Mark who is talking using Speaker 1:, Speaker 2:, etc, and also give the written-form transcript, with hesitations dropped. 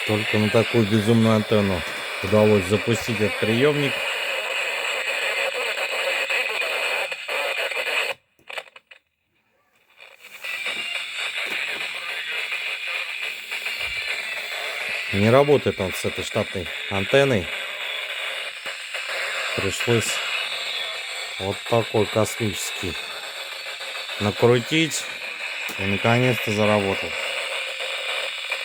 Speaker 1: Только на такую безумную антенну удалось запустить этот приемник. Не работает он с этой штатной антенной. Пришлось вот такой космический накрутить. И наконец-то заработал.